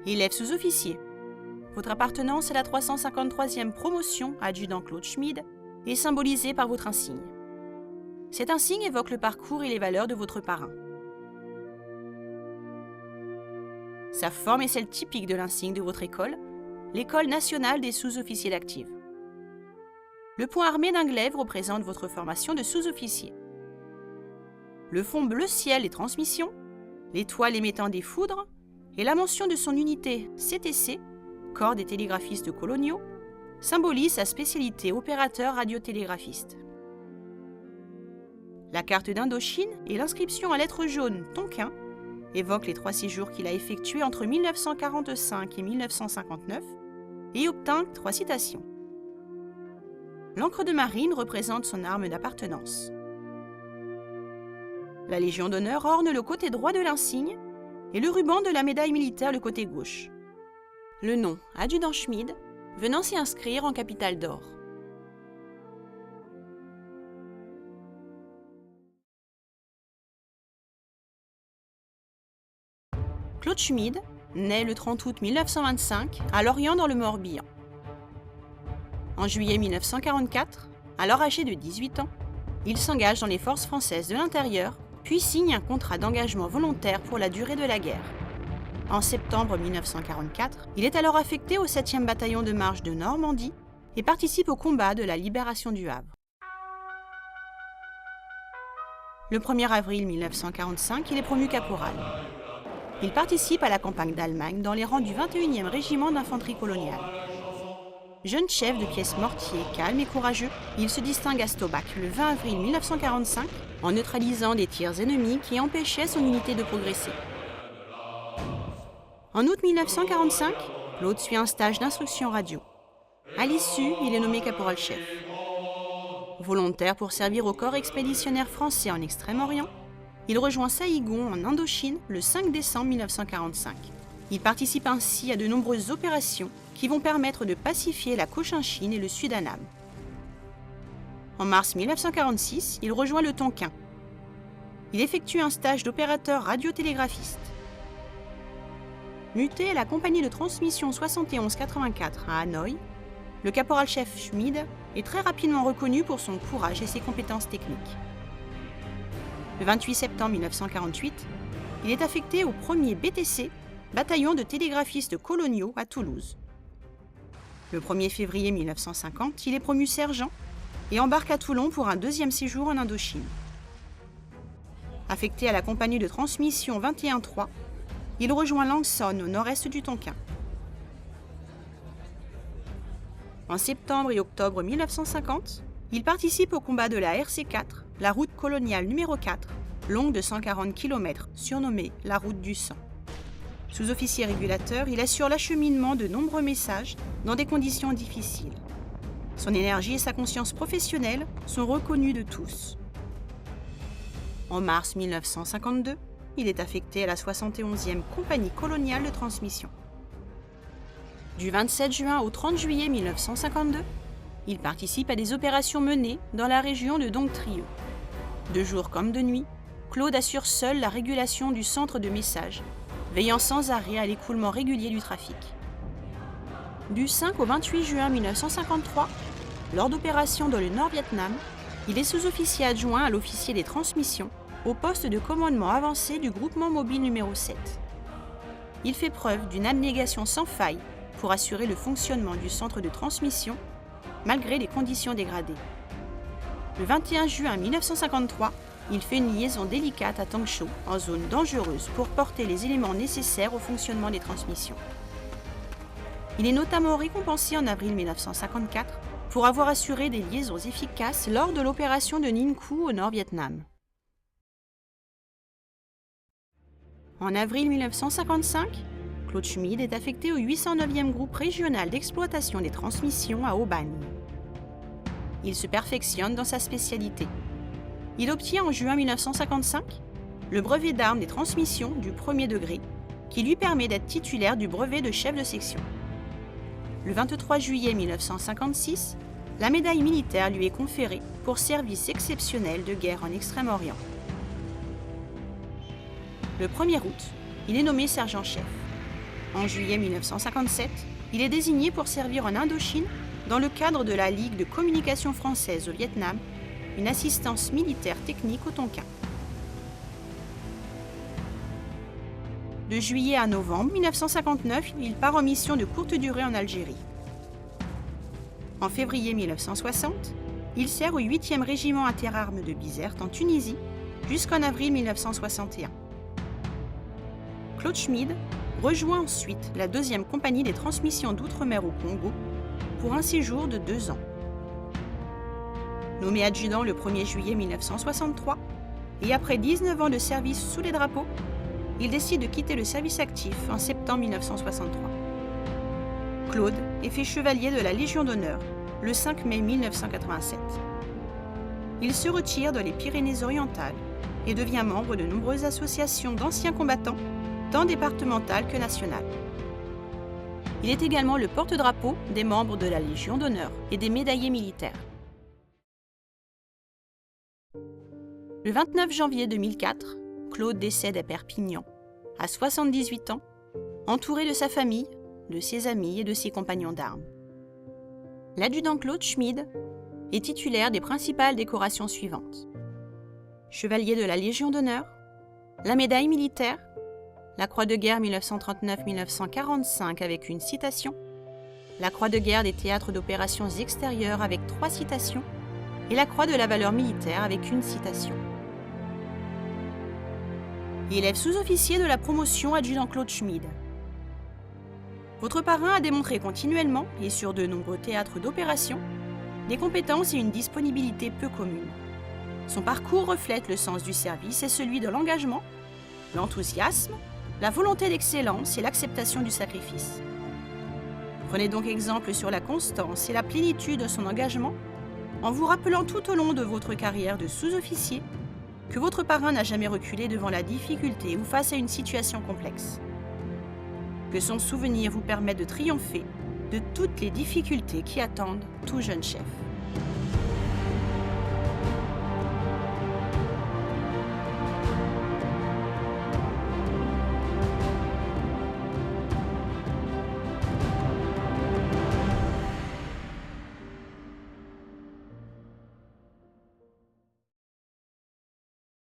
Élève sous-officier. Votre appartenance à la 353e promotion adjudant Claude Schmid est symbolisée par votre insigne. Cet insigne évoque le parcours et les valeurs de votre parrain. Sa forme est celle typique de l'insigne de votre école, l'École nationale des sous-officiers d'active. Le point armé d'un glaive représente votre formation de sous-officier. Le fond bleu ciel des transmissions, l'étoile émettant des foudres et la mention de son unité CTC, Corps des télégraphistes coloniaux, symbolisent sa spécialité opérateur radiotélégraphiste. La carte d'Indochine et l'inscription à lettres jaunes Tonkin évoquent les 3 séjours qu'il a effectués entre 1945 et 1959 et obtint 3 citations. L'encre de marine représente son arme d'appartenance. La Légion d'honneur orne le côté droit de l'insigne et le ruban de la médaille militaire le côté gauche. Le nom adjudant Schmid venant s'y inscrire en capitale d'or. Claude Schmid naît le 30 août 1925 à Lorient dans le Morbihan. En juillet 1944, alors âgé de 18 ans, il s'engage dans les forces françaises de l'intérieur, puis signe un contrat d'engagement volontaire pour la durée de la guerre. En septembre 1944, il est alors affecté au 7e bataillon de marche de Normandie et participe au combat de la libération du Havre. Le 1er avril 1945, il est promu caporal. Il participe à la campagne d'Allemagne dans les rangs du 21e régiment d'infanterie coloniale. Jeune chef de pièce mortier, calme et courageux, il se distingue à Staubach le 20 avril 1945 en neutralisant des tirs ennemis qui empêchaient son unité de progresser. En août 1945, Claude suit un stage d'instruction radio. À l'issue, il est nommé caporal-chef. Volontaire pour servir au corps expéditionnaire français en Extrême-Orient, il rejoint Saïgon en Indochine le 5 décembre 1945. Il participe ainsi à de nombreuses opérations qui vont permettre de pacifier la Cochinchine et le Sud-Annam. En mars 1946, il rejoint le Tonkin. Il effectue un stage d'opérateur radiotélégraphiste. Muté à la compagnie de transmission 7184 à Hanoï, le caporal-chef Schmid est très rapidement reconnu pour son courage et ses compétences techniques. Le 28 septembre 1948, il est affecté au 1er BTC, bataillon de télégraphistes coloniaux à Toulouse. Le 1er février 1950, il est promu sergent et embarque à Toulon pour un 2e séjour en Indochine. Affecté à la compagnie de transmission 21-3, il rejoint Langson au nord-est du Tonkin. En septembre et octobre 1950, il participe au combat de la RC4, la route coloniale numéro 4, longue de 140 km, surnommée la route du sang. Sous-officier régulateur, il assure l'acheminement de nombreux messages dans des conditions difficiles. Son énergie et sa conscience professionnelle sont reconnues de tous. En mars 1952, il est affecté à la 71e compagnie coloniale de transmission. Du 27 juin au 30 juillet 1952, il participe à des opérations menées dans la région de Dongtrieu. De jour comme de nuit, Claude assure seul la régulation du centre de messages, veillant sans arrêt à l'écoulement régulier du trafic. Du 5 au 28 juin 1953, lors d'opérations dans le Nord-Vietnam, il est sous-officier adjoint à l'officier des transmissions au poste de commandement avancé du groupement mobile numéro 7. Il fait preuve d'une abnégation sans faille pour assurer le fonctionnement du centre de transmission malgré les conditions dégradées. Le 21 juin 1953, il fait une liaison délicate à Tangshan, en zone dangereuse, pour porter les éléments nécessaires au fonctionnement des transmissions. Il est notamment récompensé en avril 1954 pour avoir assuré des liaisons efficaces lors de l'opération de Ningkou au Nord-Vietnam. En avril 1955, Claude Schmid est affecté au 809e groupe régional d'exploitation des transmissions à Aubagne. Il se perfectionne dans sa spécialité. Il obtient en juin 1955 le brevet d'armes des transmissions du premier degré, qui lui permet d'être titulaire du brevet de chef de section. Le 23 juillet 1956, la médaille militaire lui est conférée pour service exceptionnel de guerre en Extrême-Orient. Le 1er août, il est nommé sergent-chef. En juillet 1957, il est désigné pour servir en Indochine dans le cadre de la Ligue de communication française au Vietnam, une assistance militaire technique au Tonkin. De juillet à novembre 1959, il part en mission de courte durée en Algérie. En février 1960, il sert au 8e régiment interarmes de Bizerte en Tunisie jusqu'en avril 1961. Claude Schmid rejoint ensuite la 2e compagnie des transmissions d'outre-mer au Congo pour un séjour de 2 ans. Nommé adjudant le 1er juillet 1963 et après 19 ans de service sous les drapeaux, il décide de quitter le service actif en septembre 1963. Claude est fait chevalier de la Légion d'honneur le 5 mai 1987. Il se retire dans les Pyrénées-Orientales et devient membre de nombreuses associations d'anciens combattants, tant départementales que nationales. Il est également le porte-drapeau des membres de la Légion d'honneur et des médaillés militaires. Le 29 janvier 2004, Claude décède à Perpignan, à 78 ans, entouré de sa famille, de ses amis et de ses compagnons d'armes. L'adjudant Claude Schmid est titulaire des principales décorations suivantes: Chevalier de la Légion d'honneur, la médaille militaire, la Croix de guerre 1939-1945 avec une citation, la Croix de guerre des théâtres d'opérations extérieures avec 3 citations et la Croix de la valeur militaire avec une citation. Élève sous-officier de la promotion adjudant Claude Schmid. Votre parrain a démontré continuellement, et sur de nombreux théâtres d'opération, des compétences et une disponibilité peu communes. Son parcours reflète le sens du service et celui de l'engagement, l'enthousiasme, la volonté d'excellence et l'acceptation du sacrifice. Prenez donc exemple sur la constance et la plénitude de son engagement en vous rappelant tout au long de votre carrière de sous-officier que votre parrain n'a jamais reculé devant la difficulté ou face à une situation complexe. Que son souvenir vous permette de triompher de toutes les difficultés qui attendent tout jeune chef.